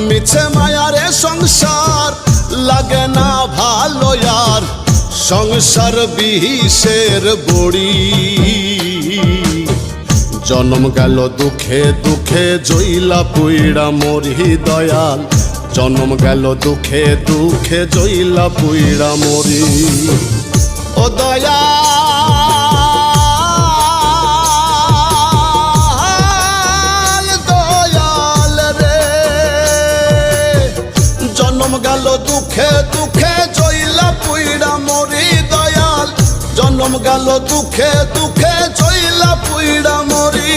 মিছে মায়ারে সংসার লাগে না ভালো আর সংসার বিষের বড়ি জন্ম গেল দুঃখে দুঃখে জইলা পুইড়া মরি দয়াল জন্ম গেল দুঃখে দুঃখে জইলা পুইড়া মরি ও দয়াল দয়াল রে জন্ম গেল দুঃখে দুঃখে জইলা পুইড়া মরি দয়াল জন্ম গেল দুঃখে দুঃখে জইলা পুইড়া মরি